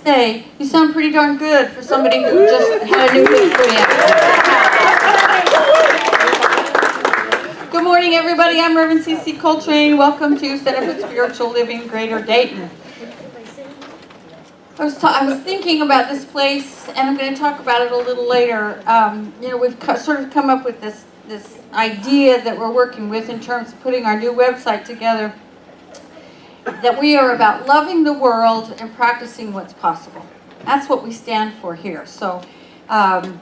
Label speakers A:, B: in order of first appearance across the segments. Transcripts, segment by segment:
A: say, you sound pretty darn good for somebody who just had a new hip put in. Good morning, everybody. I'm Reverend C.C. Coltrane. Welcome to Center for Spiritual Living, Greater Dayton. I was thinking about this place, and I'm going to talk about it a little later. We've sort of come up with this idea that we're working with in terms of putting our new website together, that we are about loving the world and practicing what's possible. That's what we stand for here. So I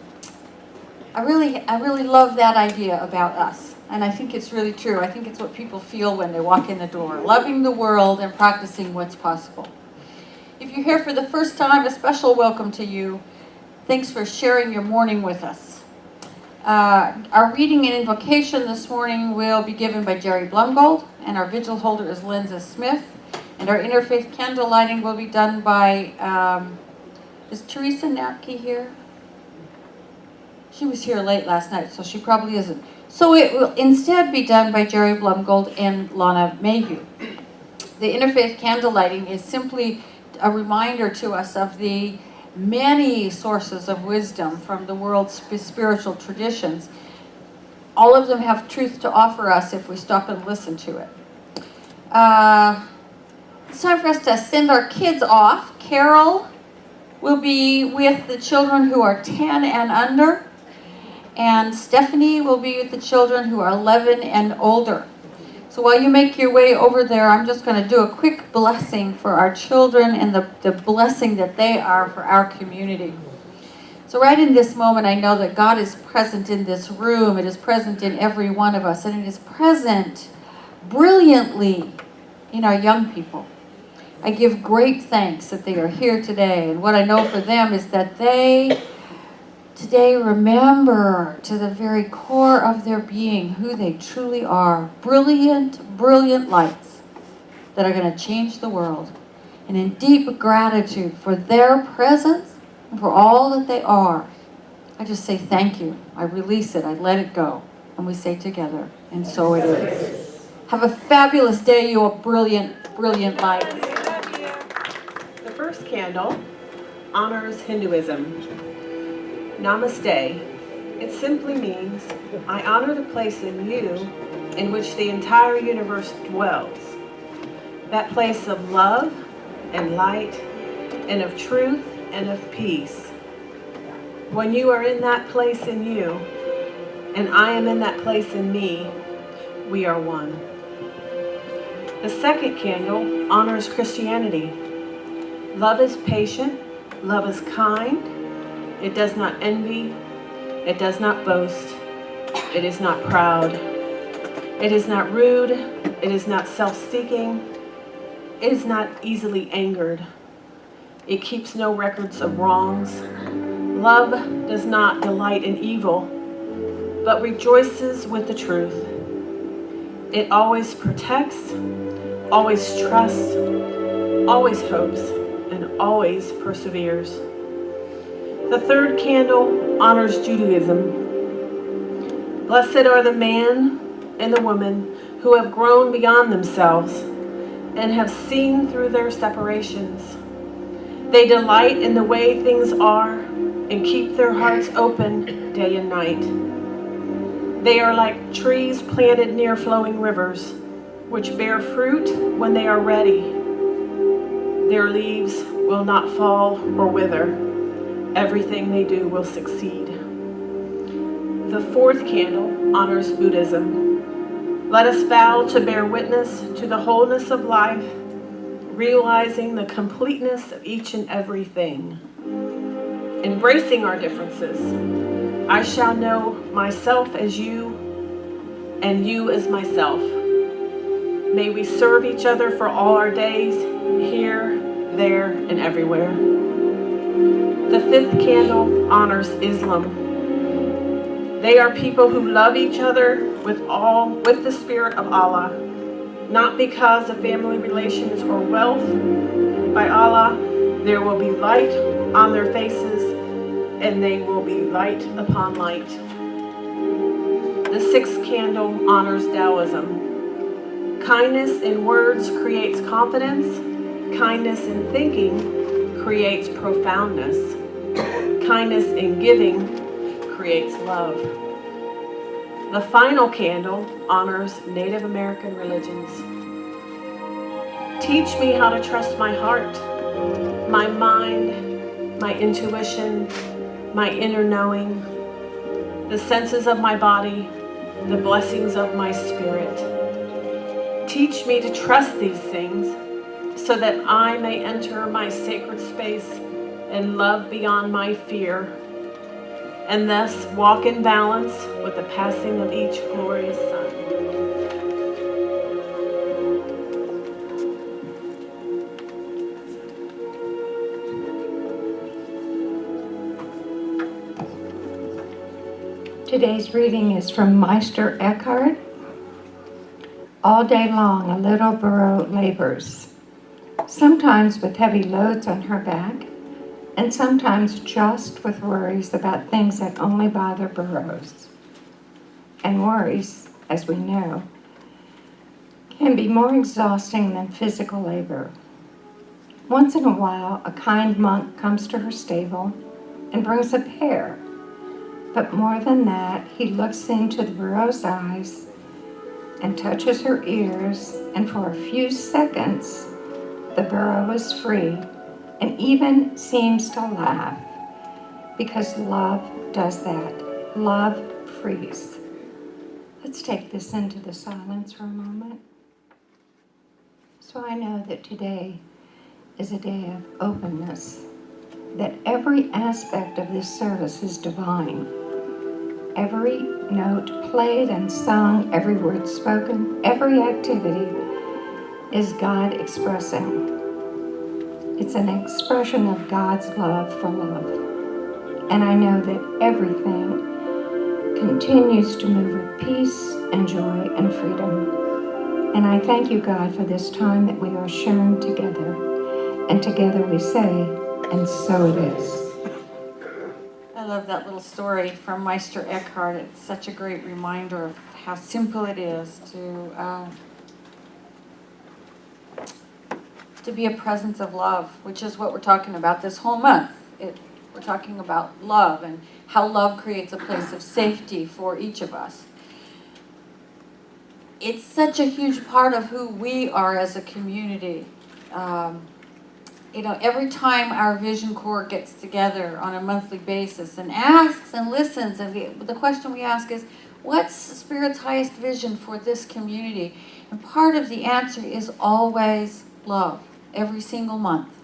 A: really love that idea about us, and I think it's really true. I think it's what people feel when they walk in the door, loving the world and practicing what's possible. If you're here for the first time, a special welcome to you. Thanks for sharing your morning with us. Our reading and invocation this morning will be given by Jerry Blumgold, and our vigil holder is Linda Smith. And our interfaith candle lighting will be done by, is Teresa Napke here? She was here late last night, so she probably isn't. So it will instead be done by Jerry Blumgold and Lana Mayhew. The interfaith candle lighting is simply a reminder to us of the many sources of wisdom from the world's spiritual traditions. All of them have truth to offer us if we stop and listen to it. It's time for us to send our kids off. Carol will be with the children who are 10 and under, and Stephanie will be with the children who are 11 and older. So while you make your way over there, I'm just going to do a quick blessing for our children and the blessing that they are for our community. So right in this moment, I know that God is present in this room. It is present in every one of us, and it is present brilliantly in our young people. I give great thanks that they are here today, and what I know for them is that they today remember to the very core of their being who they truly are. Brilliant, brilliant lights that are going to change the world. And in deep gratitude for their presence and for all that they are, I just say thank you. I release it. I let it go. And we say together, and so it is. Have a fabulous day, you brilliant, brilliant lights.
B: The first candle honors Hinduism. Namaste. It simply means, I honor the place in you in which the entire universe dwells. That place of love and light and of truth and of peace. When you are in that place in you, and I am in that place in me, we are one. The second candle honors Christianity. Love is patient, love is kind, it does not envy, it does not boast, it is not proud, it is not rude, it is not self-seeking, it is not easily angered, it keeps no records of wrongs. Love does not delight in evil, but rejoices with the truth. It always protects, always trusts, always hopes, and always perseveres. The third candle honors Judaism. Blessed are the man and the woman who have grown beyond themselves and have seen through their separations. They delight in the way things are and keep their hearts open day and night. They are like trees planted near flowing rivers, which bear fruit when they are ready. Their leaves will not fall or wither. Everything they do will succeed. The fourth candle honors Buddhism. Let us vow to bear witness to the wholeness of life, realizing the completeness of each and everything. Embracing our differences, I shall know myself as you and you as myself. May we serve each other for all our days, here, there, and everywhere. The fifth candle honors Islam. They are people who love each other with the spirit of Allah, not because of family relations or wealth. By Allah, there will be light on their faces, and they will be light upon light. The sixth candle honors Taoism. Kindness in words creates confidence. Kindness in thinking creates profoundness. Kindness in giving creates love. The final candle honors Native American religions. Teach me how to trust my heart, my mind, my intuition, my inner knowing, the senses of my body, the blessings of my spirit. Teach me to trust these things so that I may enter my sacred space and love beyond my fear, and thus walk in balance with the passing of each glorious sun.
C: Today's reading is from Meister Eckhart. All day long, a little burro labors, sometimes with heavy loads on her back, and sometimes just with worries about things that only bother burros. And worries, as we know, can be more exhausting than physical labor. Once in a while, a kind monk comes to her stable and brings a pear. But more than that, he looks into the burro's eyes and touches her ears, and for a few seconds, the burro is free and even seems to laugh, because love does that. Love frees. Let's take this into the silence for a moment. So I know that today is a day of openness, that every aspect of this service is divine. Every note played and sung, every word spoken, every activity is God expressing. It's an expression of God's love for love. And I know that everything continues to move with peace and joy and freedom. And I thank you, God, for this time that we are sharing together. And together we say, and so it is.
A: I love that little story from Meister Eckhart. It's such a great reminder of how simple it is to be a presence of love, which is what we're talking about this whole month. We're talking about love and how love creates a place of safety for each of us. It's such a huge part of who we are as a community. Every time our Vision Corps gets together on a monthly basis and asks and listens, and the question we ask is, what's Spirit's highest vision for this community? And part of the answer is always love, every single month.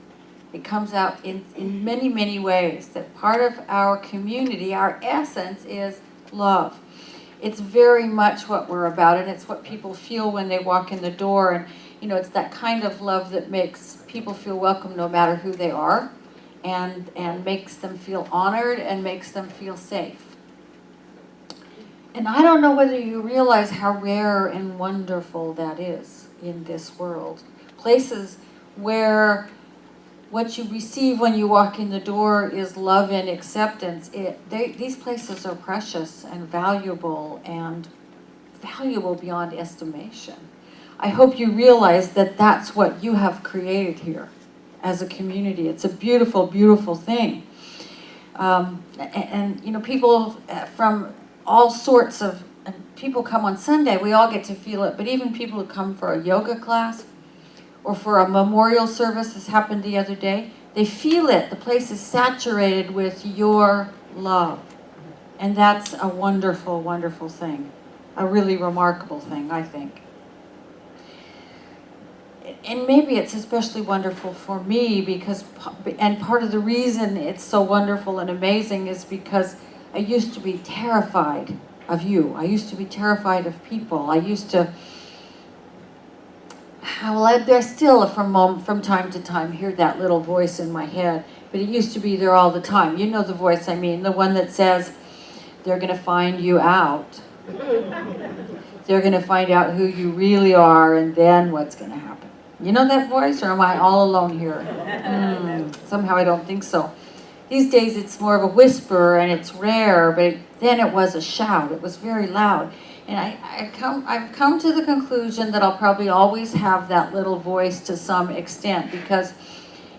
A: It comes out in many, many ways that part of our community, our essence, is love. It's very much what we're about, and it's what people feel when they walk in the door. And it's that kind of love that makes people feel welcome no matter who they are, and makes them feel honored and makes them feel safe. And I don't know whether you realize how rare and wonderful that is in this world. Places where what you receive when you walk in the door is love and acceptance. These places are precious and valuable beyond estimation. I hope you realize that that's what you have created here as a community. It's a beautiful, beautiful thing. People from all sorts of people come on Sunday. We all get to feel it, but even people who come for a yoga class or for a memorial service, as happened the other day, they feel it. The place is saturated with your love. And that's a wonderful, wonderful thing. A really remarkable thing, I think. And maybe it's especially wonderful for me and part of the reason it's so wonderful and amazing is because I used to be terrified of you. I used to be terrified of people. I still from time to time hear that little voice in my head, but it used to be there all the time. You know the voice I mean, the one that says, they're going to find you out. They're going to find out who you really are, and then what's going to happen. You know that voice, or am I all alone here? Somehow I don't think so. These days it's more of a whisper, and it's rare, but then it was a shout. It was very loud. And I've come to the conclusion that I'll probably always have that little voice to some extent, because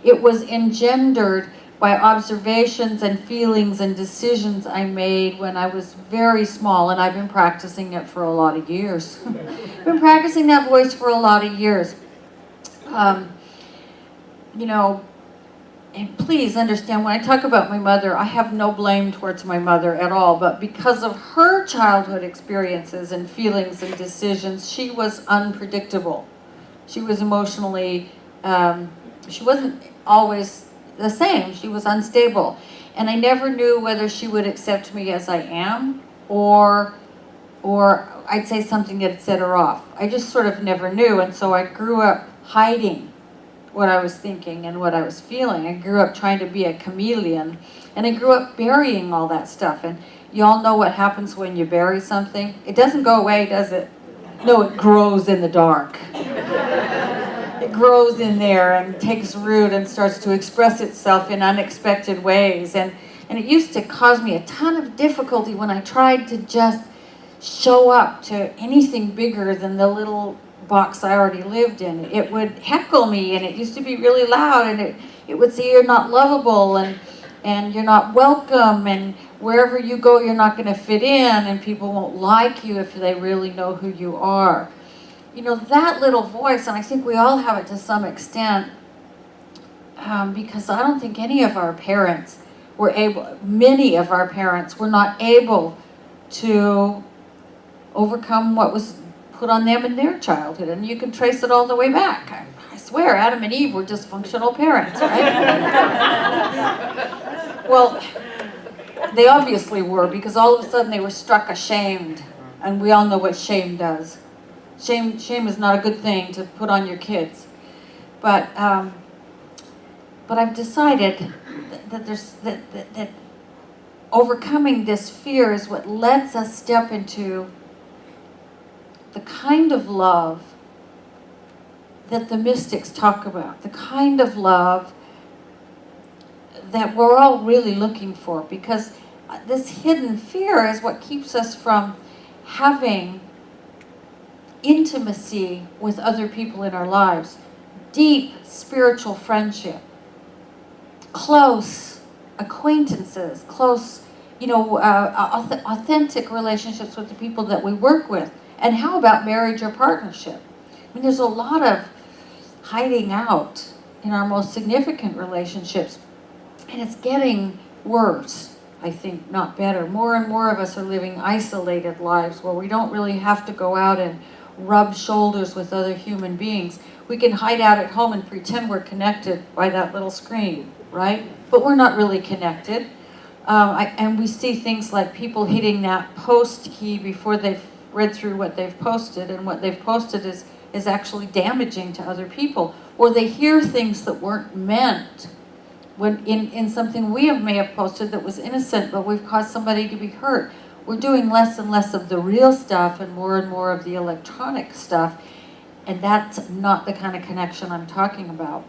A: It was engendered by observations and feelings and decisions I made when I was very small, and I've been practicing it for a lot of years. Been practicing that voice for a lot of years. You know, and please understand, when I talk about my mother, I have no blame towards my mother at all, but because of her childhood experiences and feelings and decisions, she was unpredictable. She was emotionally, she wasn't always the same. She was unstable. And I never knew whether she would accept me as I am, or I'd say something that set her off. I just sort of never knew, and so I grew up hiding what I was thinking and what I was feeling. I grew up trying to be a chameleon, and I grew up burying all that stuff. And you all know what happens when you bury something. It doesn't go away, does it? No, it grows in the dark. It grows in there and takes root and starts to express itself in unexpected ways. And it used to cause me a ton of difficulty when I tried to just show up to anything bigger than the little box I already lived in. It would heckle me, and it used to be really loud, and it would say you're not lovable, and you're not welcome, and wherever you go you're not going to fit in, and people won't like you if they really know who you are. You know, that little voice, and I think we all have it to some extent, because I don't think any of our parents were able, many of our parents were not able to overcome what was put on them in their childhood, and you can trace it all the way back. I swear, Adam and Eve were dysfunctional parents, right? Well, they obviously were, because all of a sudden they were struck ashamed, and we all know what shame does. Shame is not a good thing to put on your kids, but I've decided that overcoming this fear is what lets us step into the kind of love that the mystics talk about, the kind of love that we're all really looking for, because this hidden fear is what keeps us from having intimacy with other people in our lives, deep spiritual friendship, close acquaintances, close, authentic relationships with the people that we work with. And how about marriage or partnership? I mean, there's a lot of hiding out in our most significant relationships, and it's getting worse, I think, not better. More and more of us are living isolated lives where we don't really have to go out and rub shoulders with other human beings. We can hide out at home and pretend we're connected by that little screen, right? But we're not really connected. And we see things like people hitting that post key before they've read through what they've posted, and what they've posted is actually damaging to other people. Or they hear things that weren't meant when in something we may have posted that was innocent, but we've caused somebody to be hurt. We're doing less and less of the real stuff and more of the electronic stuff, and that's not the kind of connection I'm talking about.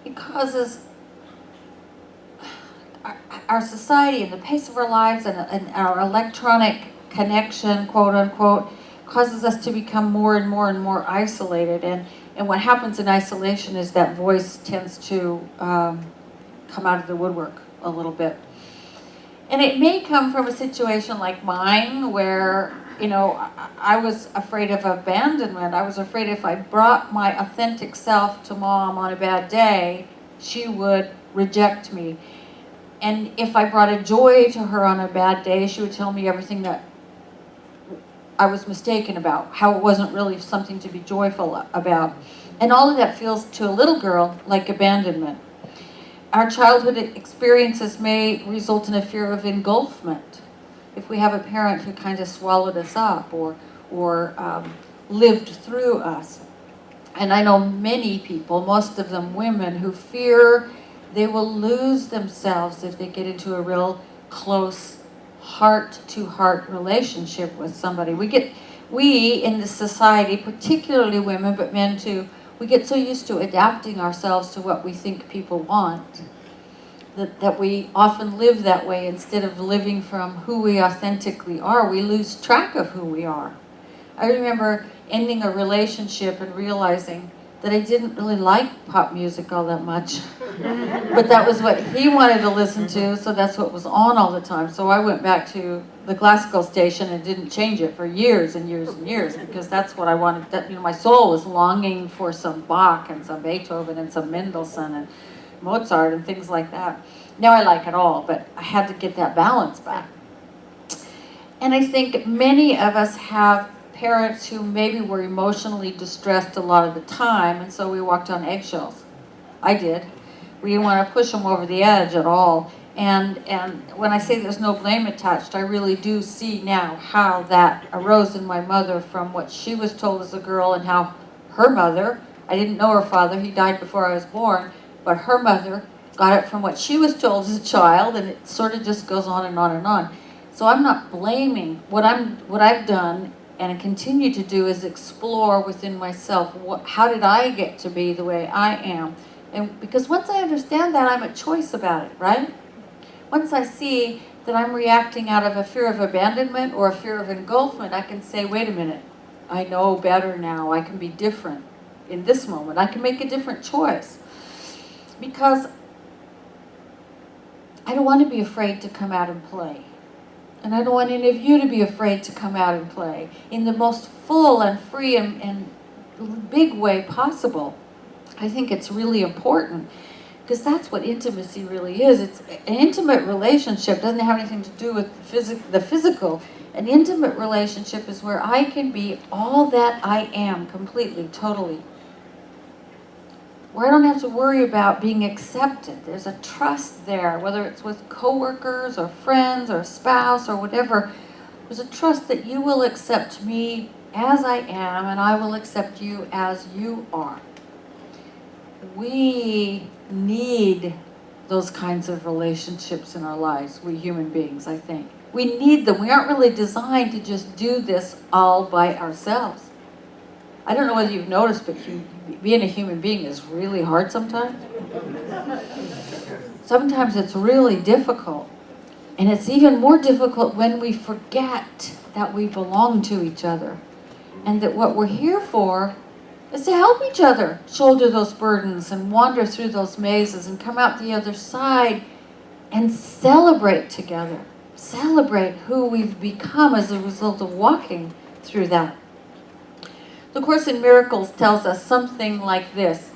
A: It causes our society and the pace of our lives and our electronic connection, quote unquote, causes us to become more and more isolated. And what happens in isolation is that voice tends to come out of the woodwork a little bit. And it may come from a situation like mine where, I was afraid of abandonment. I was afraid if I brought my authentic self to Mom on a bad day, she would reject me. And if I brought a joy to her on a bad day, she would tell me everything that I was mistaken about, how it wasn't really something to be joyful about. And all of that feels to a little girl like abandonment. Our childhood experiences may result in a fear of engulfment. If we have a parent who kind of swallowed us up or lived through us. And I know many people, most of them women, who fear they will lose themselves if they get into a real close heart-to-heart relationship with somebody. We in the society, particularly women, but men too, we get so used to adapting ourselves to what we think people want, that we often live that way instead of living from who we authentically are. We lose track of who we are. I remember ending a relationship and realizing that I didn't really like pop music all that much. But that was what he wanted to listen to, so that's what was on all the time. So I went back to the classical station and didn't change it for years and years and years, because that's what I wanted. That, you know, my soul was longing for some Bach and some Beethoven and some Mendelssohn and Mozart and things like that. Now I like it all, but I had to get that balance back. And I think many of us have parents who maybe were emotionally distressed a lot of the time, and so we walked on eggshells. I did. We didn't want to push them over the edge at all. And when I say there's no blame attached, I really do see now how that arose in my mother from what she was told as a girl, and how her mother, I didn't know her father, he died before I was born, but her mother got it from what she was told as a child, and it sort of just goes on and on and on. So I'm not blaming. What I've done and continue to do is explore within myself, how did I get to be the way I am? And because once I understand that, I'm a choice about it, right? Once I see that I'm reacting out of a fear of abandonment or a fear of engulfment, I can say, wait a minute, I know better now. I can be different in this moment. I can make a different choice. Because I don't want to be afraid to come out and play. And I don't want any of you to be afraid to come out and play in the most full and free and big way possible. I think it's really important, because that's what intimacy really is. It's an intimate relationship. It doesn't have anything to do with the physical. An intimate relationship is where I can be all that I am, completely, totally. Where I don't have to worry about being accepted. There's a trust there, whether it's with coworkers or friends or a spouse or whatever. There's a trust that you will accept me as I am, and I will accept you as you are. We need those kinds of relationships in our lives, we human beings, I think. We need them. We aren't really designed to just do this all by ourselves. I don't know whether you've noticed, but being a human being is really hard sometimes. Sometimes it's really difficult. And it's even more difficult when we forget that we belong to each other. And that what we're here for is to help each other shoulder those burdens and wander through those mazes and come out the other side and celebrate together. Celebrate who we've become as a result of walking through that. The Course in Miracles tells us something like this: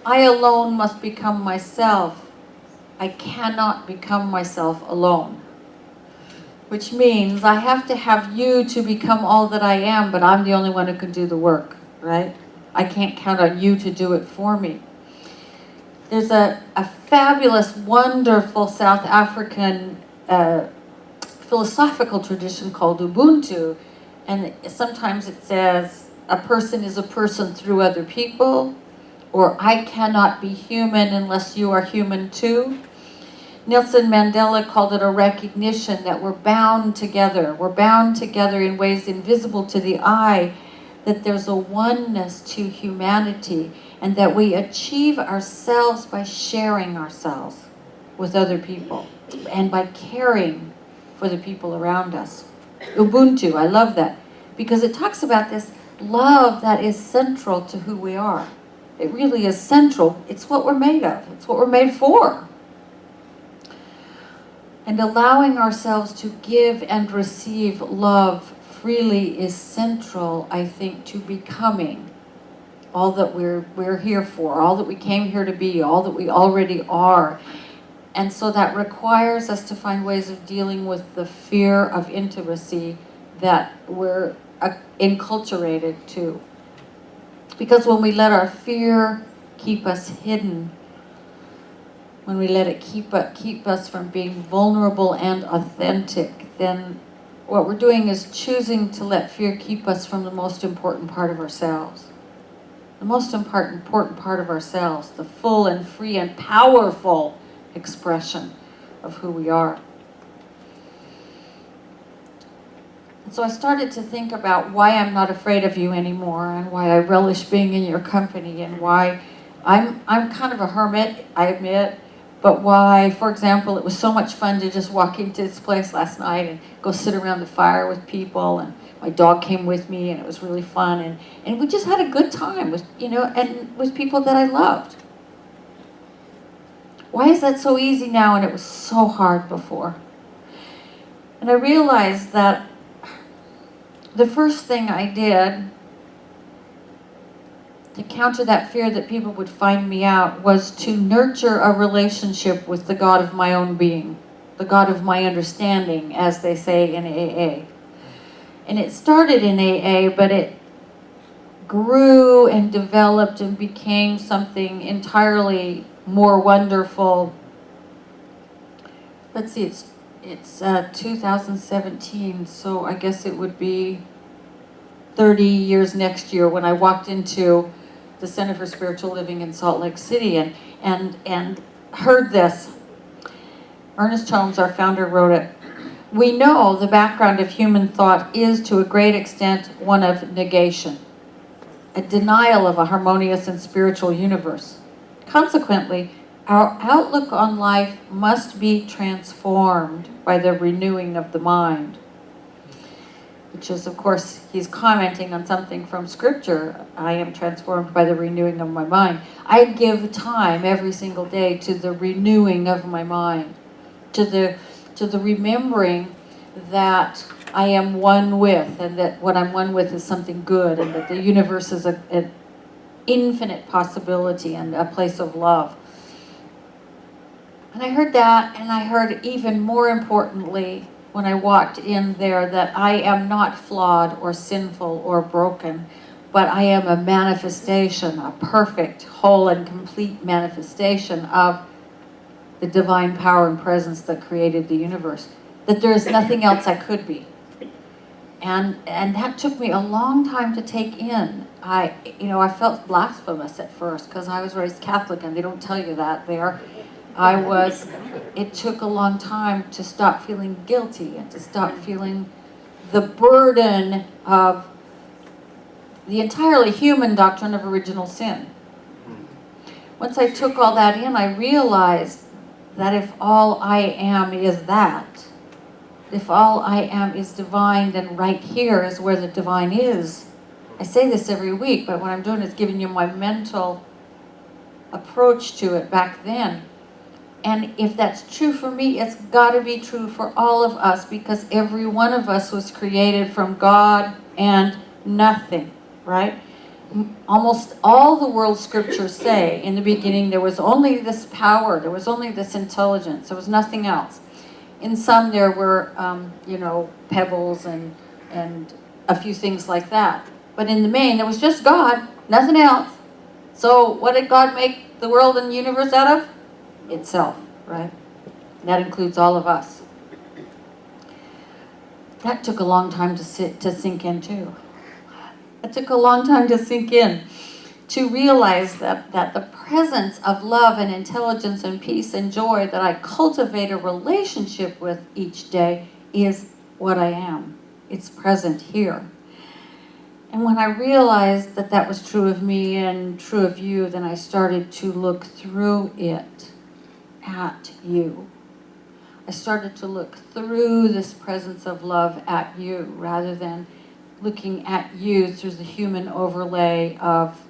A: I alone must become myself. I cannot become myself alone. Which means I have to have you to become all that I am, but I'm the only one who can do the work, right? I can't count on you to do it for me. There's a fabulous, wonderful South African philosophical tradition called Ubuntu, and sometimes it says, a person is a person through other people, or I cannot be human unless you are human too. Nelson Mandela called it a recognition that we're bound together. We're bound together in ways invisible to the eye, that there's a oneness to humanity, and that we achieve ourselves by sharing ourselves with other people and by caring for the people around us. Ubuntu, I love that, because it talks about this love that is central to who we are. It really is central. It's what we're made of. It's what we're made for. And allowing ourselves to give and receive love freely is central, I think, to becoming all that we're here for, all that we came here to be, all that we already are. And so that requires us to find ways of dealing with the fear of intimacy that we're enculturated to. Because when we let our fear keep us hidden, when we let it keep us from being vulnerable and authentic, then what we're doing is choosing to let fear keep us from the most important part of ourselves. The most important part of ourselves, the full and free and powerful expression of who we are. And so I started to think about why I'm not afraid of you anymore, and why I relish being in your company, and why I'm kind of a hermit, I admit, but why, for example, it was so much fun to just walk into this place last night and go sit around the fire with people and My dog came with me, and it was really fun, and we just had a good time with, and with people that I loved. Why is that so easy now and it was so hard before? And I realized that the first thing I did to counter that fear that people would find me out was to nurture a relationship with the God of my own being, the God of my understanding, as they say in AA. And it started in AA, but it grew and developed and became something entirely more wonderful. Let's see, it's 2017, so I guess it would be 30 years next year when I walked into the Center for Spiritual Living in Salt Lake City and heard this. Ernest Holmes, our founder, wrote it. We know the background of human thought is to a great extent one of negation, a denial of a harmonious and spiritual universe. Consequently, our outlook on life must be transformed by the renewing of the mind. Which is, of course, he's commenting on something from Scripture. I am transformed by the renewing of my mind. I give time every single day to the renewing of my mind, to the remembering that I am one with, and that what I'm one with is something good, and that the universe is an infinite possibility and a place of love. And I heard that, and I heard even more importantly when I walked in there that I am not flawed or sinful or broken, but I am a manifestation, a perfect, whole, and complete manifestation of the divine power and presence that created the universe. That there is nothing else I could be. And that took me a long time to take in. I felt blasphemous at first because I was raised Catholic, and they don't tell you that there. It took a long time to stop feeling guilty and to stop feeling the burden of the entirely human doctrine of original sin. Once I took all that in, I realized that if all I am is that, if all I am is divine, then right here is where the divine is. I say this every week, but what I'm doing is giving you my mental approach to it back then. And if that's true for me, it's got to be true for all of us, because every one of us was created from God and nothing, right? Almost all the world scriptures say in the beginning there was only this power, there was only this intelligence, there was nothing else. In some there were, pebbles and a few things like that. But in the main, there was just God, nothing else. So what did God make the world and the universe out of? Itself, right? And that includes all of us. That took a long time to sink in too. It took a long time to sink in, to realize that the presence of love and intelligence and peace and joy that I cultivate a relationship with each day is what I am. It's present here. And when I realized that that was true of me and true of you, then I started to look through it at you. I started to look through this presence of love at you rather than looking at you through the human overlay of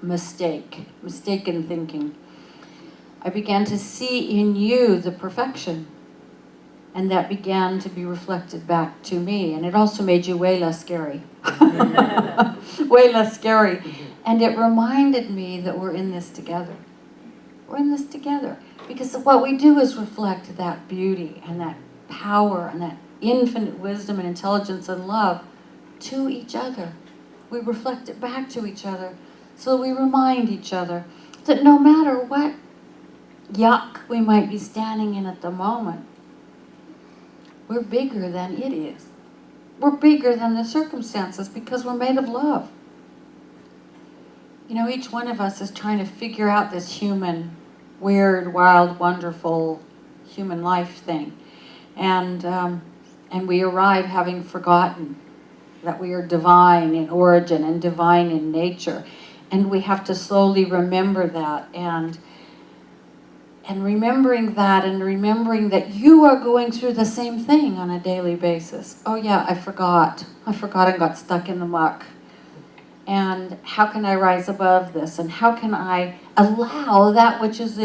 A: mistaken thinking. I began to see in you the perfection, and that began to be reflected back to me. And it also made you way less scary. Way less scary. And it reminded me that we're in this together. We're in this together. Because what we do is reflect that beauty and that power and that infinite wisdom and intelligence and love to each other. We reflect it back to each other. So we remind each other that no matter what yuck we might be standing in at the moment, we're bigger than it is. We're bigger than the circumstances because we're made of love. Each one of us is trying to figure out this human, weird, wild, wonderful human life thing. And we arrive having forgotten that we are divine in origin and divine in nature. And we have to slowly remember that and And remembering that, and remembering that you are going through the same thing on a daily basis. Oh yeah, I forgot and got stuck in the muck. And how can I rise above this? And how can I allow that which is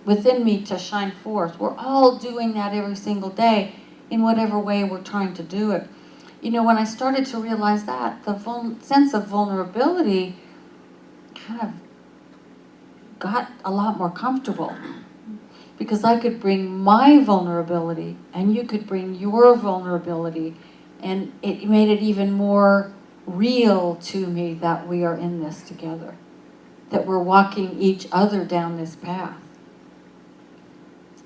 A: within me to shine forth? We're all doing that every single day in whatever way we're trying to do it. You know, when I started to realize that, the sense of vulnerability kind of got a lot more comfortable. Because I could bring my vulnerability and you could bring your vulnerability, and it made it even more real to me that we are in this together, that we're walking each other down this path.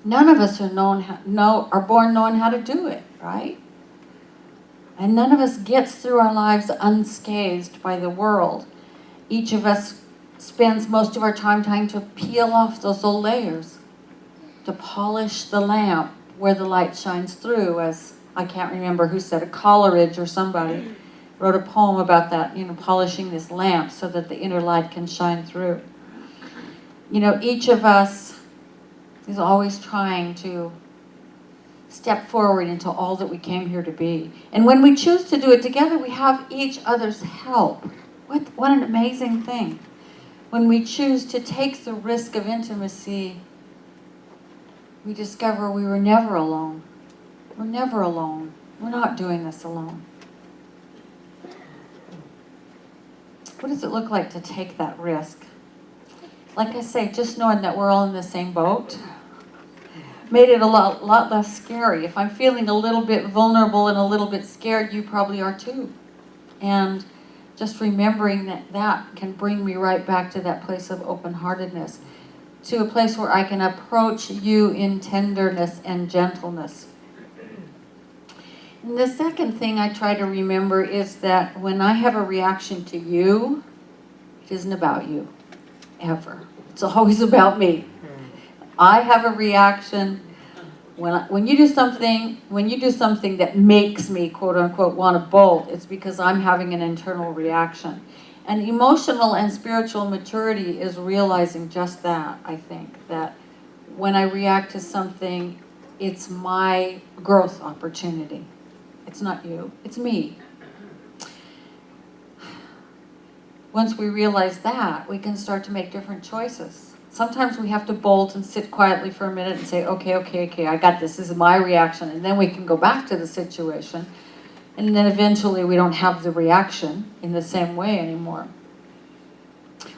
A: None of us are born knowing how to do it, right? And none of us gets through our lives unscathed by the world. Each of us spends most of our time trying to peel off those old layers, to polish the lamp where the light shines through, as I can't remember who said, a Coleridge or somebody wrote a poem about that, you know, polishing this lamp so that the inner light can shine through. You know, each of us is always trying to step forward into all that we came here to be. And when we choose to do it together, we have each other's help. What an amazing thing. When we choose to take the risk of intimacy, we discover we were never alone. We're never alone. We're not doing this alone. What does it look like to take that risk? Like I say, just knowing that we're all in the same boat made it a lot less scary. If I'm feeling a little bit vulnerable and a little bit scared, you probably are too. And just remembering that can bring me right back to that place of open-heartedness, to a place where I can approach you in tenderness and gentleness. And the second thing I try to remember is that when I have a reaction to you, it isn't about you, ever. It's always about me. I have a reaction when you do something that makes me, quote unquote, want to bolt. It's because I'm having an internal reaction. And emotional and spiritual maturity is realizing just that, I think, that when I react to something, it's my growth opportunity. It's not you, it's me. Once we realize that, we can start to make different choices. Sometimes we have to bolt and sit quietly for a minute and say, okay, I got this. This is my reaction. And then we can go back to the situation. And then eventually we don't have the reaction in the same way anymore.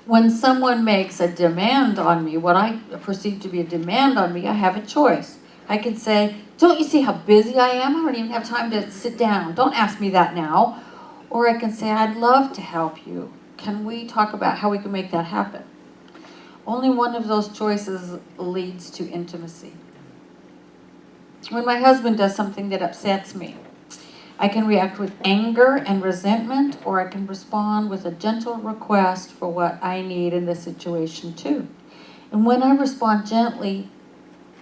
A: When someone makes a demand on me, what I perceive to be a demand on me, I have a choice. I can say, don't you see how busy I am? I don't even have time to sit down. Don't ask me that now. Or I can say, I'd love to help you. Can we talk about how we can make that happen? Only one of those choices leads to intimacy. When my husband does something that upsets me, I can react with anger and resentment, or I can respond with a gentle request for what I need in this situation too. And when I respond gently,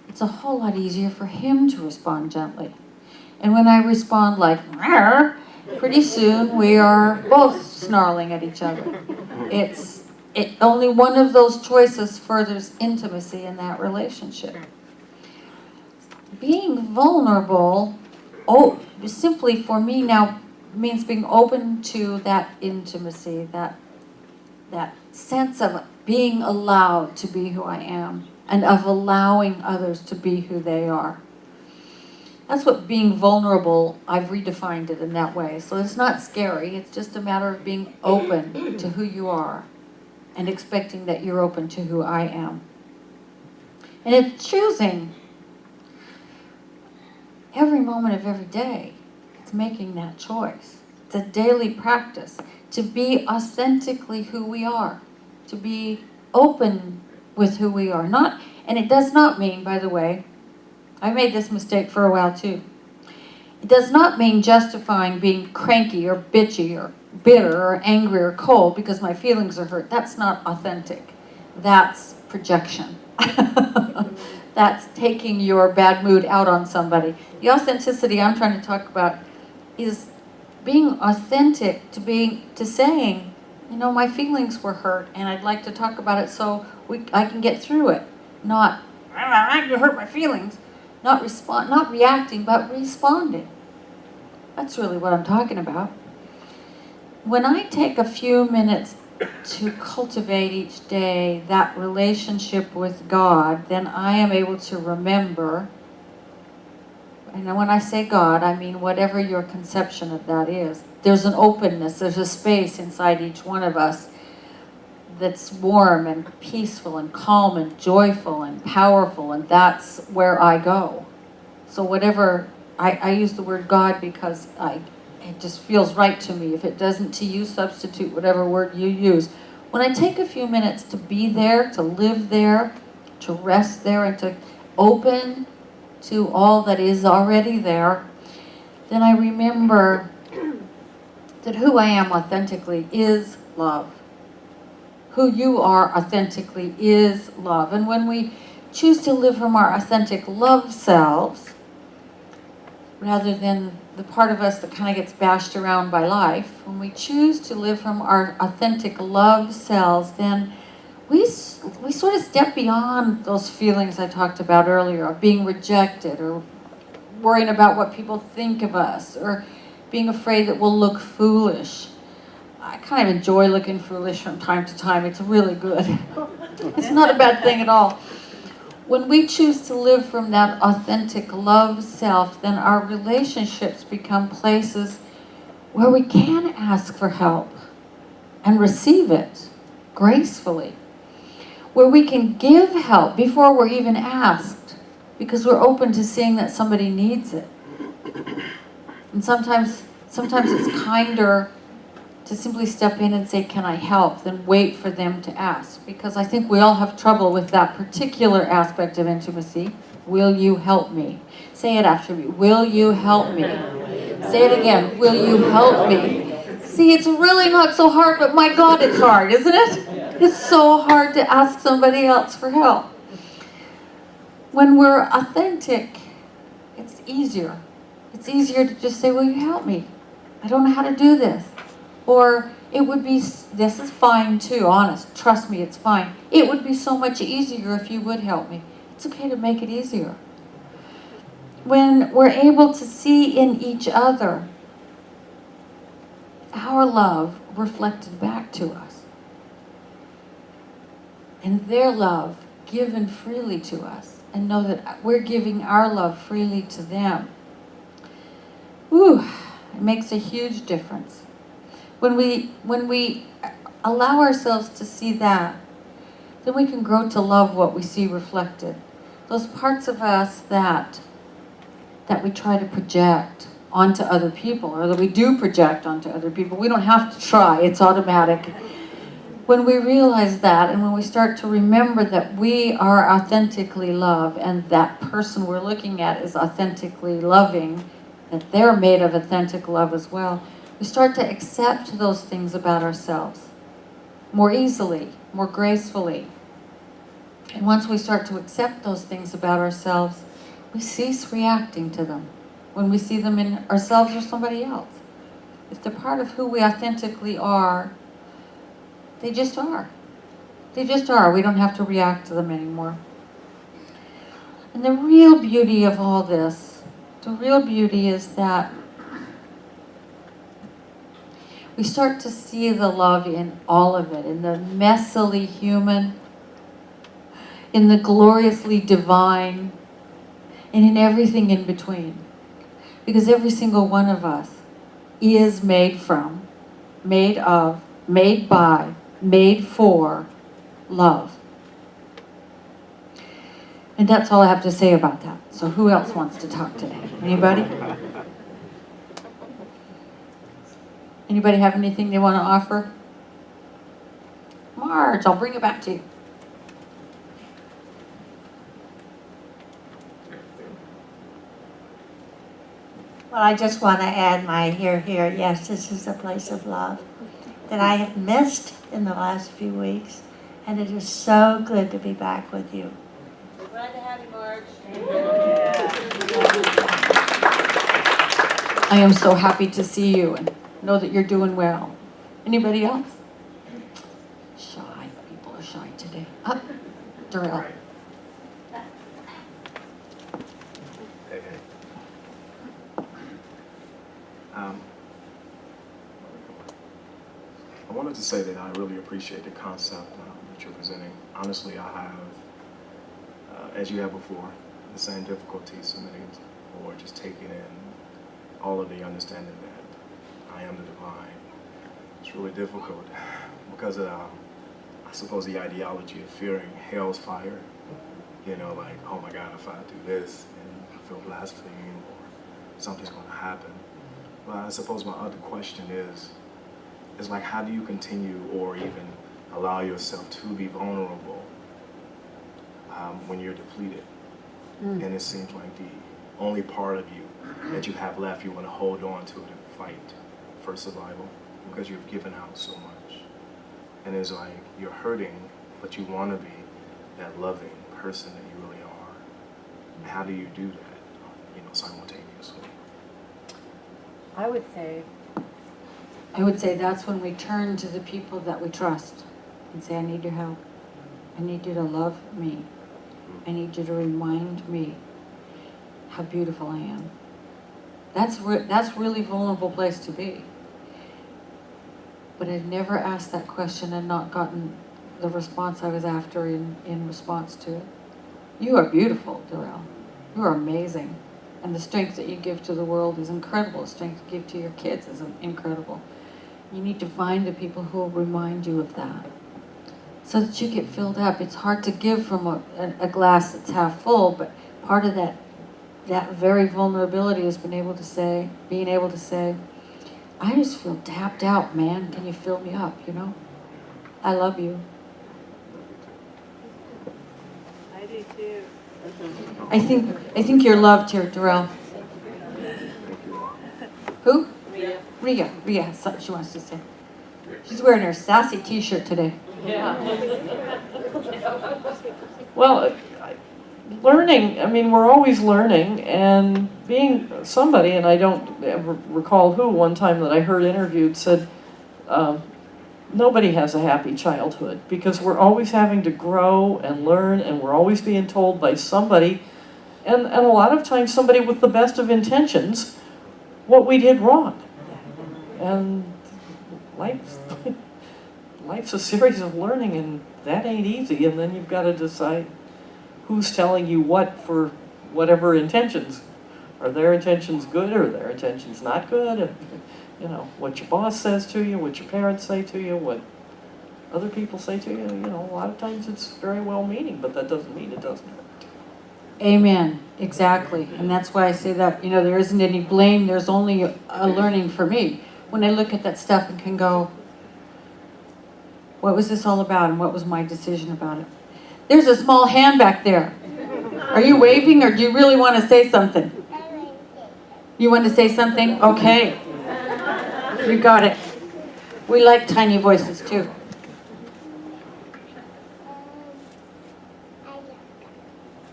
A: it's a whole lot easier for him to respond gently. And when I respond like, "Rawr," pretty soon we are both snarling at each other. Only one of those choices furthers intimacy in that relationship. Being vulnerable, simply for me now, means being open to that intimacy, that sense of being allowed to be who I am, and of allowing others to be who they are. That's what being vulnerable, I've redefined it in that way. So it's not scary, it's just a matter of being open to who you are and expecting that you're open to who I am. And it's choosing every moment of every day. It's making that choice. It's a daily practice to be authentically who we are, to be open with who we are. And it does not mean, by the way, I made this mistake for a while too. It does not mean justifying being cranky or bitchy or bitter or angry or cold because my feelings are hurt. That's not authentic. That's projection. That's taking your bad mood out on somebody. The authenticity I'm trying to talk about is being authentic to saying, you know, my feelings were hurt and I'd like to talk about it so I can get through it. Not, you hurt my feelings. Not reacting, but responding. That's really what I'm talking about. When I take a few minutes to cultivate each day that relationship with God, then I am able to remember, and when I say God, I mean whatever your conception of that is. There's an openness, there's a space inside each one of us that's warm and peaceful and calm and joyful and powerful, and that's where I go. So whatever, I use the word God because it just feels right to me. If it doesn't to you, substitute whatever word you use. When I take a few minutes to be there, to live there, to rest there, and to open to all that is already there, then I remember that who I am authentically is love. Who you are authentically is love. And when we choose to live from our authentic love selves, rather than the part of us that kind of gets bashed around by life, when we choose to live from our authentic love selves, then we sort of step beyond those feelings I talked about earlier of being rejected or worrying about what people think of us or being afraid that we'll look foolish. I kind of enjoy looking foolish from time to time. It's really good. It's not a bad thing at all. When we choose to live from that authentic love self, then our relationships become places where we can ask for help and receive it gracefully. Where we can give help before we're even asked, because we're open to seeing that somebody needs it. And sometimes it's kinder to simply step in and say, can I help, than wait for them to ask. Because I think we all have trouble with that particular aspect of intimacy. Will you help me? Say it after me. Will you help me? Say it again. Will you help me? See, it's really not so hard, but my God, it's hard, isn't it? It's so hard to ask somebody else for help. When we're authentic, it's easier. It's easier to just say, will you help me? I don't know how to do this. Or it would be, this is fine too, honest, trust me, it's fine. It would be so much easier if you would help me. It's okay to make it easier. When we're able to see in each other our love reflected back to us, and their love given freely to us, and know that we're giving our love freely to them, it makes a huge difference. When we allow ourselves to see that, then we can grow to love what we see reflected. Those parts of us that we try to project onto other people, or that we do project onto other people. We don't have to try, it's automatic. When we realize that, and when we start to remember that we are authentically loved, and that person we're looking at is authentically loving, that they're made of authentic love as well, we start to accept those things about ourselves more easily, more gracefully. And once we start to accept those things about ourselves, we cease reacting to them when we see them in ourselves or somebody else. If they're part of who we authentically are, they just are. They just are. We don't have to react to them anymore. And the real beauty of all this, the real beauty is that we start to see the love in all of it, in the messily human, in the gloriously divine, and in everything in between. Because every single one of us is made from, made of, made by, made for love. And that's all I have to say about that. So who else wants to talk today? Anybody? Anybody have anything they want to offer? Marge, I'll bring it back to you.
D: Well, I just want to add my here. Yes, this is a place of love that I have missed in the last few weeks, and it is so good to be back with you.
A: Glad to have you, Marge. I am so happy to see you and know that you're doing well. Anybody else? Shy. People are shy today. Darrell.
E: say that I really appreciate the concept that you're presenting. Honestly, I have, as you have before, the same difficulties submitting or just taking in all of the understanding that I am the divine. It's really difficult because of, I suppose, the ideology of fearing hell's fire. You know, like, oh my God, if I do this, and I feel blasphemy or something's going to happen. But I suppose my other question is like, how do you continue or even allow yourself to be vulnerable when you're depleted? And it seems like the only part of you that you have left, you want to hold on to it and fight for survival because you've given out so much. And it's like you're hurting, but you want to be that loving person that you really are. How do you do that, simultaneously?
F: I would say that's when we turn to the people that we trust and say, I need your help. I need you to love me. I need you to remind me how beautiful I am. That's really a vulnerable place to be. But I've never asked that question and not gotten the response I was after in response to it. You are beautiful, Darrell. You are amazing. And the strength that you give to the world is incredible. The strength you give to your kids is incredible. You need to find the people who will remind you of that so that you get filled up. It's hard to give from a glass that's half full, but part of that very vulnerability is being able to say, I just feel tapped out, man. Can you fill me up, I love you.
B: I do too.
F: I think you're loved here, Darrell. Who? Rhea has something she wants to say. She's wearing her sassy t-shirt today.
G: Yeah. Well, learning, we're always learning, and being somebody, and I don't ever recall who, one time that I heard interviewed said, nobody has a happy childhood because we're always having to grow and learn, and we're always being told by somebody, and a lot of times somebody with the best of intentions, what we did wrong. And life's a series of learning, and that ain't easy, and then you've got to decide who's telling you what for whatever intentions. Are their intentions good or are their intentions not good? And, what your boss says to you, what your parents say to you, what other people say to you, a lot of times it's very well-meaning, but that doesn't mean it doesn't hurt.
F: Amen. Exactly. And that's why I say that, there isn't any blame. There's only a learning for me. When I look at that stuff and can go, what was this all about and what was my decision about it? There's a small hand back there. Are you waving or do you really want to say something? You want to say something? Okay. You got it. We like tiny voices too.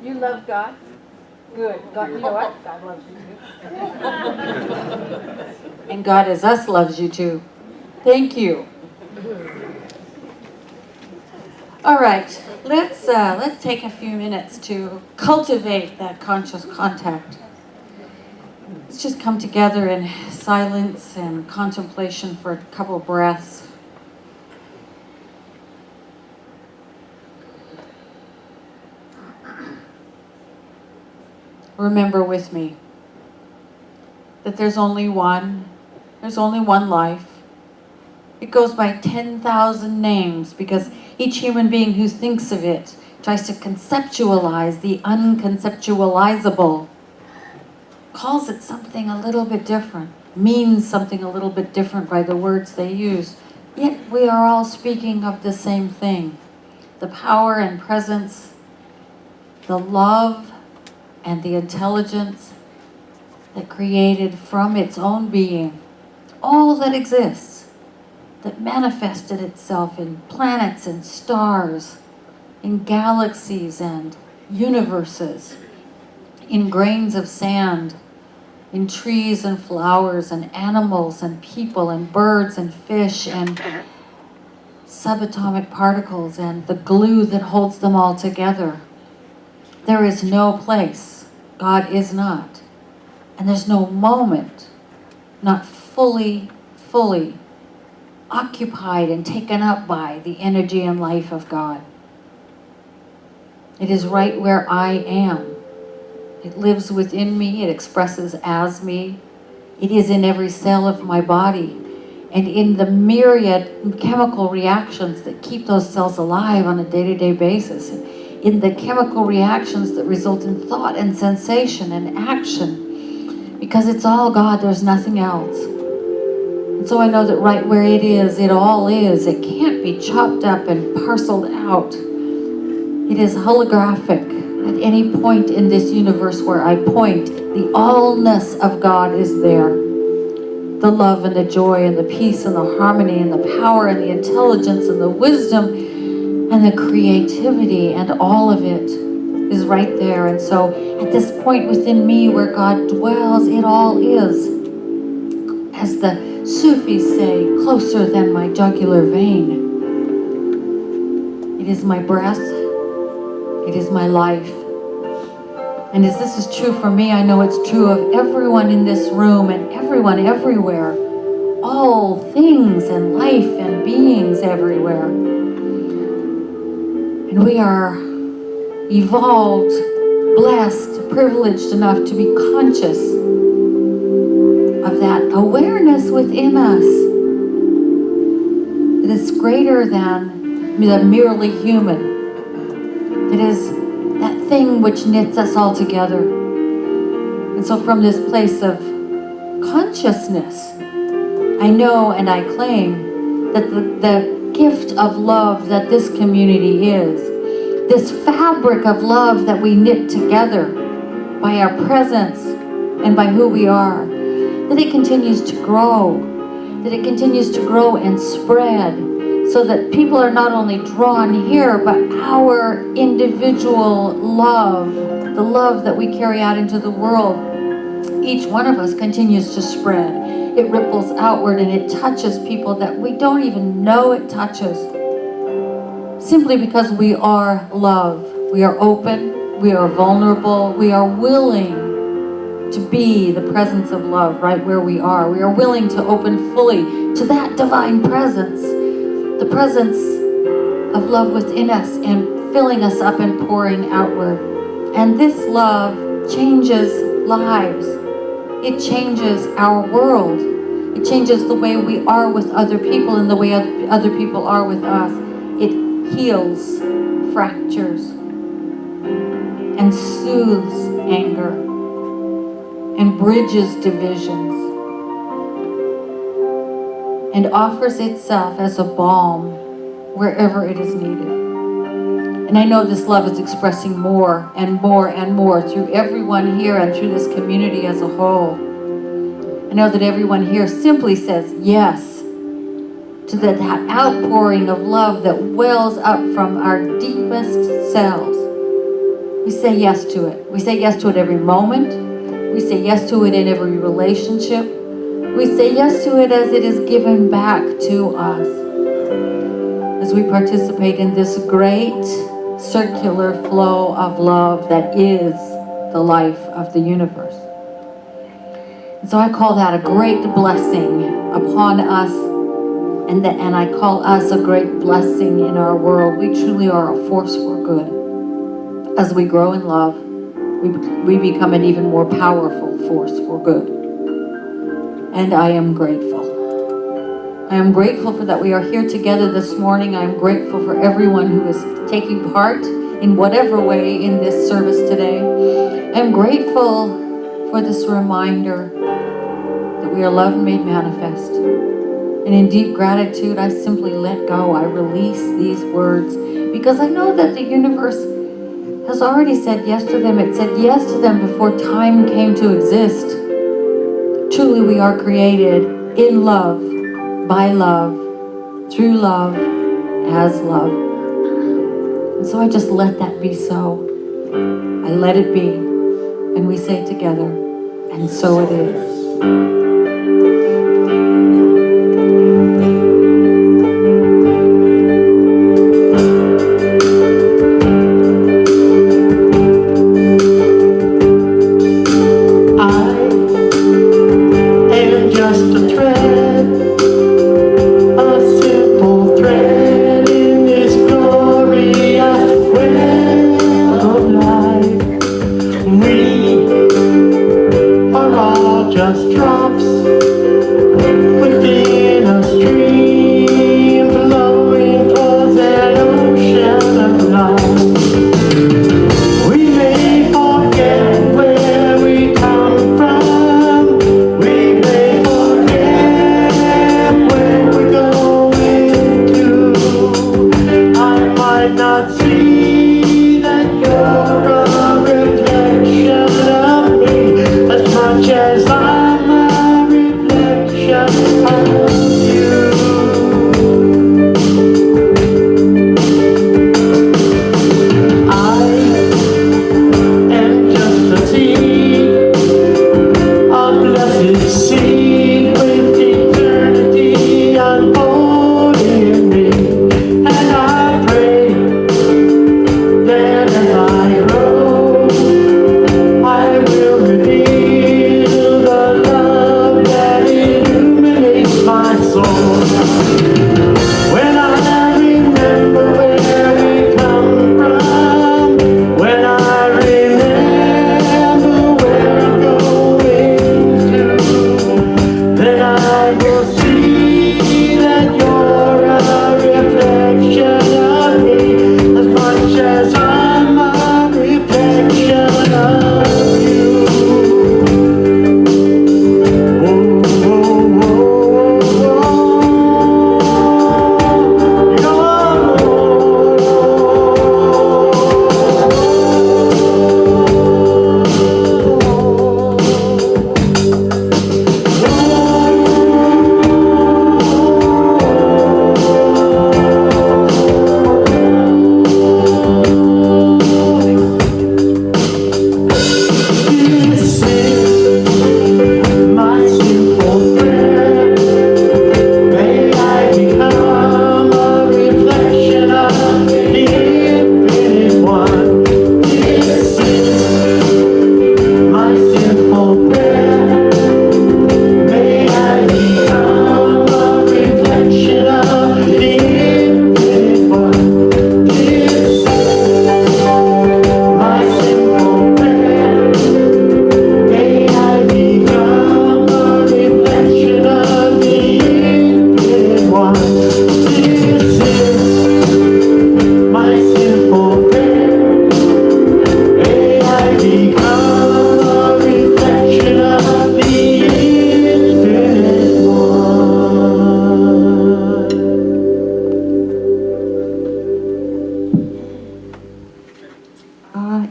F: You love God? Good. God, you know what? God loves you too. And God as us loves you too. Thank you. All right, let's take a few minutes to cultivate that conscious contact. Let's just come together in silence and contemplation for a couple of breaths. Remember with me that there's only one life. It goes by 10,000 names because each human being who thinks of it tries to conceptualize the unconceptualizable, calls it something a little bit different, means something a little bit different by the words they use. Yet we are all speaking of the same thing. The power and presence, the love and the intelligence that created from its own being all that exists, that manifested itself in planets and stars, in galaxies and universes, in grains of sand, in trees and flowers and animals and people and birds and fish and subatomic particles and the glue that holds them all together. There is no place God is not. And there's no moment not fully occupied and taken up by the energy and life of God. It is right where I am. It lives within me. It expresses as me. It is in every cell of my body and in the myriad chemical reactions that keep those cells alive on a day-to-day basis, in the chemical reactions that result in thought and sensation and action, because it's all God, there's nothing else. And so I know that right where it is, it all is. It can't be chopped up and parceled out. It is holographic. At any point in this universe where I point, the allness of God is there. The love and the joy and the peace and the harmony and the power and the intelligence and the wisdom and the creativity and all of it is right there. And so at this point within me where God dwells, it all is, as the Sufis say, closer than my jugular vein. It is my breath. It is my life. And as this is true for me, I know it's true of everyone in this room and everyone everywhere. All things and life and beings everywhere. And we are evolved, blessed, privileged enough to be conscious of that awareness within us that is greater than the merely human. It is that thing which knits us all together. And so from this place of consciousness, I know and I claim that the gift of love that this community is, this fabric of love that we knit together by our presence and by who we are, that it continues to grow, and spread, so that people are not only drawn here, but our individual love, the love that we carry out into the world, each one of us continues to spread. It ripples outward and it touches people that we don't even know it touches. Simply because we are love. We are open, we are vulnerable, we are willing to be the presence of love right where we are. We are willing to open fully to that divine presence, the presence of love within us and filling us up and pouring outward. And this love changes lives. It changes our world. It changes the way we are with other people and the way other people are with us. It heals fractures and soothes anger and bridges divisions and offers itself as a balm wherever it is needed. And I know this love is expressing more and more and more through everyone here and through this community as a whole. I know that everyone here simply says yes to that outpouring of love that wells up from our deepest selves. We say yes to it. We say yes to it every moment. We say yes to it in every relationship. We say yes to it as it is given back to us. As we participate in this great circular flow of love that is the life of the universe. And so I call that a great blessing upon us, and I call us a great blessing in our world. We truly are a force for good. As we grow in love, we become an even more powerful force for good. And I am grateful. I am grateful for that we are here together this morning. I am grateful for everyone who is taking part in whatever way in this service today. I am grateful for this reminder that we are love made manifest. And in deep gratitude, I simply let go. I release these words because I know that the universe has already said yes to them. It said yes to them before time came to exist. Truly, we are created in love, by love, through love, as love. And so I just let that be so. I let it be. And we say together, and so it is.
H: Just a thread, a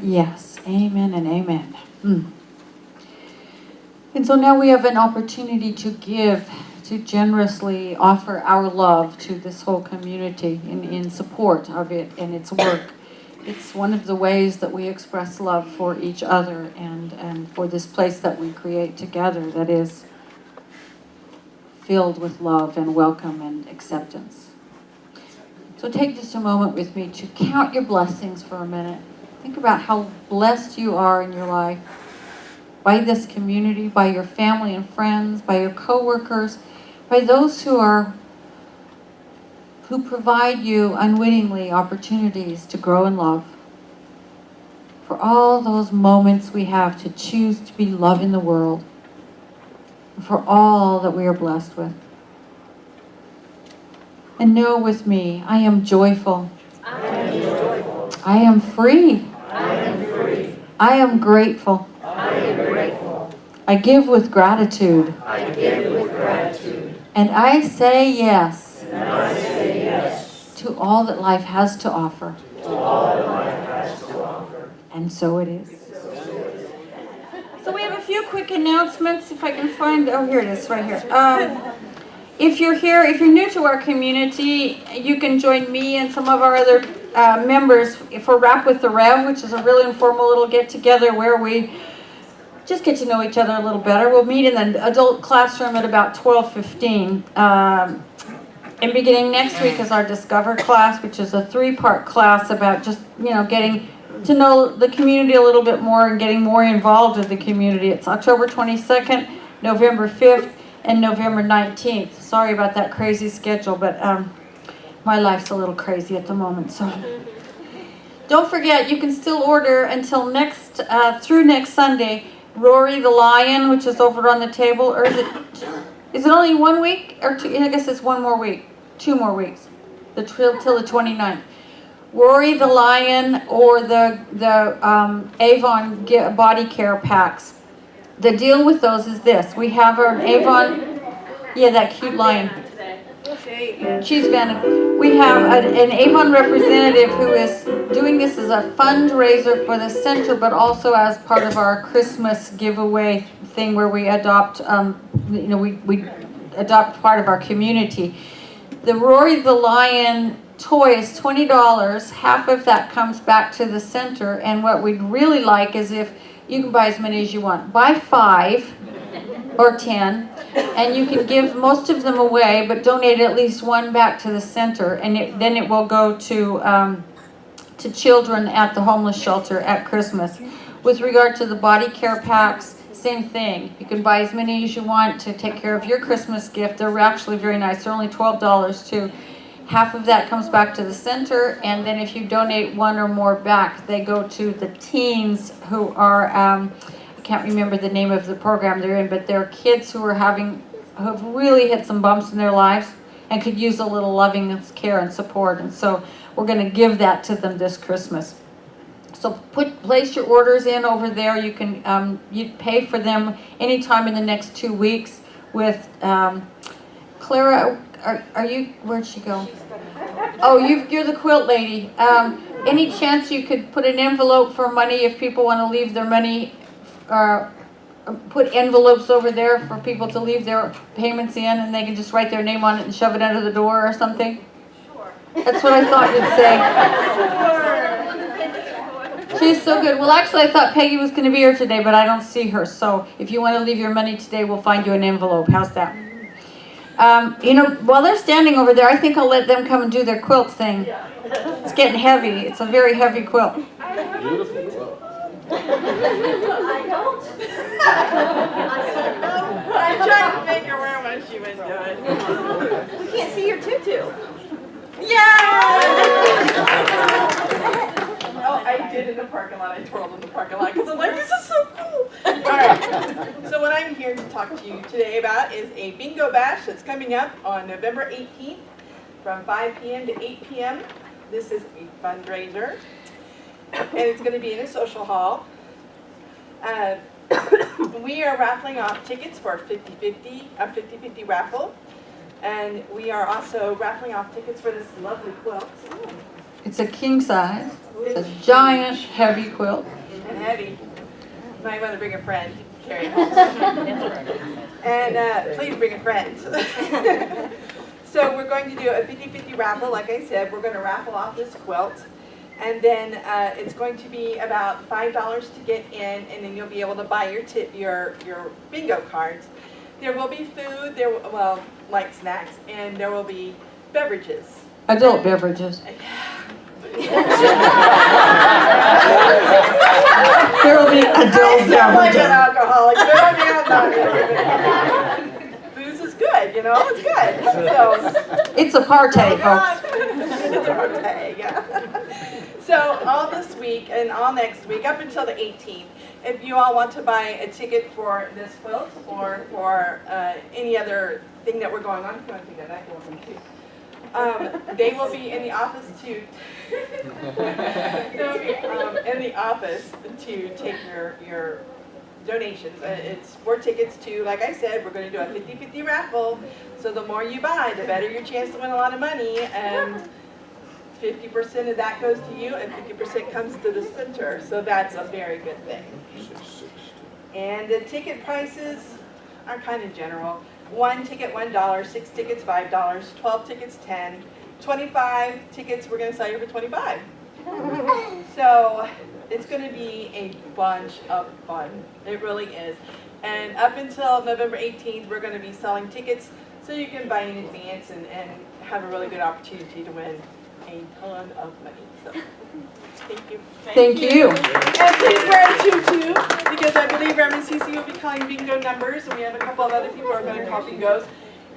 F: Yes, amen and amen. And so now we have an opportunity to give, to generously offer our love to this whole community in support of it and its work. It's one of the ways that we express love for each other and for this place that we create together that is filled with love and welcome and acceptance. So take just a moment with me to count your blessings for a minute. Think about how blessed you are in your life by this community, by your family and friends, by your coworkers, by those who provide you unwittingly opportunities to grow in love. For all those moments we have to choose to be love in the world. And for all that we are blessed with. And know with me, I am joyful.
H: I am joyful.
F: I am free.
H: I am free.
F: I am grateful.
H: I am grateful.
F: I give with gratitude.
H: I give with gratitude.
F: And I say yes.
H: And I say yes.
F: To all that life has to offer.
H: To all that life has to offer.
F: And so it is. So we have a few quick announcements, if I can find, oh, here it is, right here. If you're here, if you're new to our community, you can join me and some of our other members for Rap with the Rev, which is a really informal little get-together where we just get to know each other a little better. We'll meet in the adult classroom at about 12:15. And beginning next week is our Discover class, which is a 3-part class about just, getting to know the community a little bit more and getting more involved with the community. It's October 22nd, November 5th, and November 19th. Sorry about that crazy schedule, but my life's a little crazy at the moment. So don't forget, you can still order until through next Sunday, Rory the Lion, which is over on the table. Or is it only 1 week? Or two, I guess it's 1 more week. 2 more weeks. Till the 29th. Rory the Lion or the Avon body care packs. The deal with those is this. We have our Avon, that cute lion. She's Venom. We have an Avon representative who is doing this as a fundraiser for the center, but also as part of our Christmas giveaway thing where we adopt, we adopt part of our community. The Rory the Lion toy is $20. Half of that comes back to the center, and what we'd really like is if you can buy as many as you want. Buy 5 or 10, and you can give most of them away, but donate at least 1 back to the center, and then it will go to children at the homeless shelter at Christmas. With regard to the body care packs, same thing. You can buy as many as you want to take care of your Christmas gift. They're actually very nice. They're only $12 too. Half of that comes back to the center, and then if you donate 1 or more back, they go to the teens who are, I can't remember the name of the program they're in, but they're kids who have really hit some bumps in their lives and could use a little loving care and support. And so we're going to give that to them this Christmas. So place your orders in over there. You can you pay for them anytime in the next 2 weeks with Clara. Are you? Where'd she go? Oh, you're the quilt lady. Any chance you could put an envelope for money if people want to leave their money? Put envelopes over there for people to leave their payments in, and they can just write their name on it and shove it under the door or something. Sure. That's what I thought you'd say. She's so good. Well, actually, I thought Peggy was going to be here today, but I don't see her. So if you want to leave your money today, we'll find you an envelope. How's that? While they're standing over there, I think I'll let them come and do their quilt thing. It's getting heavy. It's a very heavy quilt.
H: Beautiful quilt. I don't.
I: I tried to make her wear one. She wouldn't do it. We can't see your tutu. Oh, I did in the parking lot. I twirled in the parking lot because I'm like, this is so cool. All right. So what I'm here to talk to you today about is a bingo bash that's coming up on November 18th from 5 p.m. to 8 p.m. This is a fundraiser, and it's going to be in a social hall. We are raffling off tickets for a 50-50 raffle, and we are also raffling off tickets for this lovely quilt.
F: It's a king size. It's a giant, heavy quilt.
I: heavy. Might want to bring a friend, carry it home. And please bring a friend. So we're going to do a 50-50 raffle. Like I said, we're going to raffle off this quilt. And then it's going to be about $5 to get in, and then you'll be able to buy your bingo cards. There will be food, like snacks, and there will be beverages.
F: Adult beverages.
C: There will be adult
I: I sound like an
C: beverages.
I: alcoholic, but I mean, I'm not. Booze is good, you know, it's good. So,
F: It's a partay, folks.
I: it's a partay, yeah. So all this week and all next week, up until the 18th, if you all want to buy a ticket for this quilt or for any other thing that we're going on, if you want to take that, you're welcome too. They will be in the office to in the office to take your donations. It's for tickets to, like I said, we're going to do a 50-50 raffle. So the more you buy, the better your chance to win a lot of money. And 50% of that goes to you, and 50% comes to the center. So that's a very good thing. And the ticket prices are kind of general. 1 ticket $1, 6 tickets $5, 12 tickets $10, 25 tickets we're going to sell you for $25. So it's going to be a bunch of fun. It really is. And up until November 18th, we're going to be selling tickets so you can buy in advance and have a really good opportunity to win a ton of money. So thank you.
F: Thank you.
I: And please wear a tutu, because I believe Reverend Cece will be calling bingo numbers, and we have a couple of other people who are going to call bingos.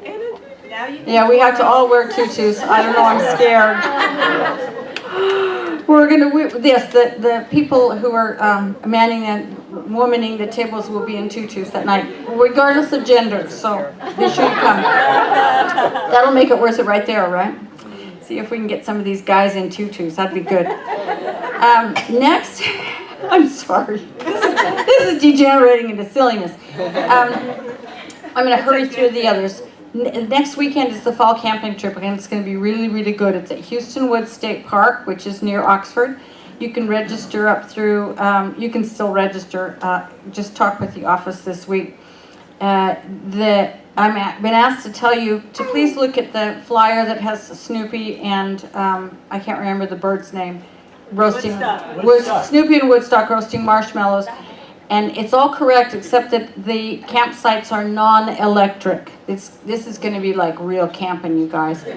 I: And now you can
F: Yeah, we have to all wear tutus. I don't know, I'm scared. We're gonna, the people who are manning and womaning the tables will be in tutus that night, regardless of gender, so be sure you come. That'll make it worth it right there, right? See if we can get some of these guys in tutus, that'd be good. Next, I'm sorry, this is degenerating into silliness. I'm gonna hurry through the others. Next weekend is the fall camping trip, and it's going to be really, really good. It's at Houston Woods State Park, which is near Oxford. You can register up through, you can still register, just talk with the office this week. I've been asked to tell you to please look at the flyer that has Snoopy and, I can't remember the bird's name, roasting, Snoopy and Woodstock roasting marshmallows. And it's all correct, except that the campsites are non-electric. This is going to be like real camping, you guys. They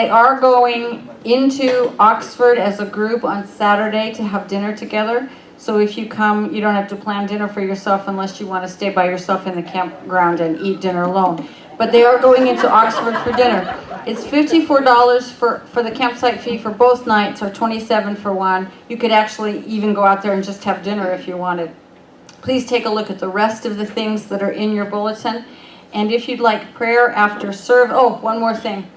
F: are going into Oxford as a group on Saturday to have dinner together. So if you come, you don't have to plan dinner for yourself unless you want to stay by yourself in the campground and eat dinner alone. But they are going into Oxford for dinner. It's $54 for the campsite fee for both nights, or $27 for one. You could actually even go out there and just have dinner if you wanted. Please take a look at the rest of the things that are in your bulletin. And if you'd like prayer after one more thing.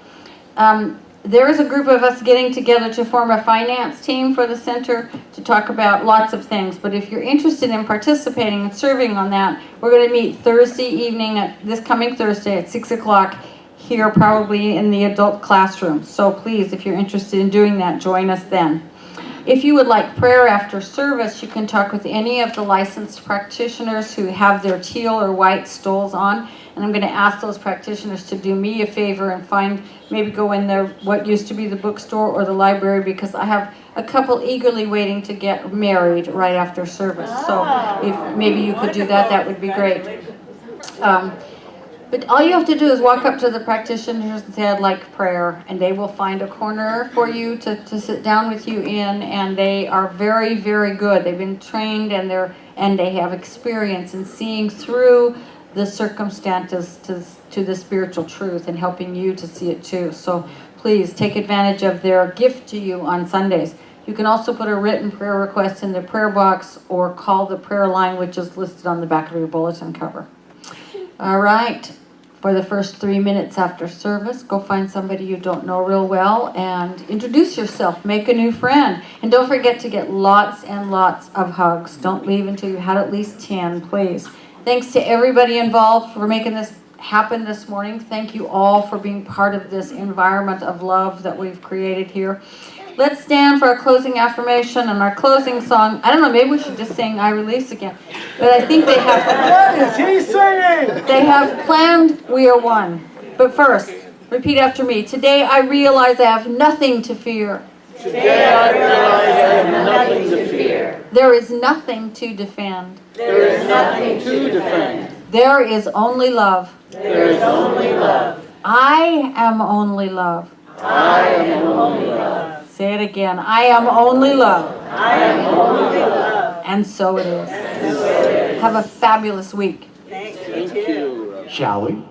F: There is a group of us getting together to form a finance team for the center to talk about lots of things. But if you're interested in participating and serving on that, we're going to meet Thursday evening, this coming Thursday at 6 o'clock here, probably in the adult classroom. So please, if you're interested in doing that, join us then. If you would like prayer after service, you can talk with any of the licensed practitioners who have their teal or white stoles on. And I'm going to ask those practitioners to do me a favor and maybe go in there, what used to be the bookstore or the library, because I have a couple eagerly waiting to get married right after service. So if maybe you could do that, that would be great. But all you have to do is walk up to the practitioners and say, I'd like prayer, and they will find a corner for you to sit down with you in, and they are very, very good. They've been trained, and they have experience in seeing through the circumstances to the spiritual truth and helping you to see it too. So please take advantage of their gift to you on Sundays. You can also put a written prayer request in the prayer box or call the prayer line, which is listed on the back of your bulletin cover. All right, for the first 3 minutes after service, go find somebody you don't know real well and introduce yourself, make a new friend. And don't forget to get lots and lots of hugs. Don't leave until you had at least 10, please. Thanks to everybody involved for making this happen this morning. Thank you all for being part of this environment of love that we've created here.
A: Let's stand for our closing affirmation and our closing song. I don't know, maybe we should just sing I Release again. But I think they have.
H: What is he singing?
A: They have planned We Are One. But first, repeat after me. Today I realize I have nothing to fear.
H: Today I realize I have nothing to fear.
A: There is nothing to defend.
H: There is nothing to defend.
A: There is only love.
H: There is only love.
A: I am only love.
H: I am only love.
A: Say it again. I am only love.
H: I am only love.
A: And so it is. Have a fabulous week.
H: Thank you.
J: Shall we?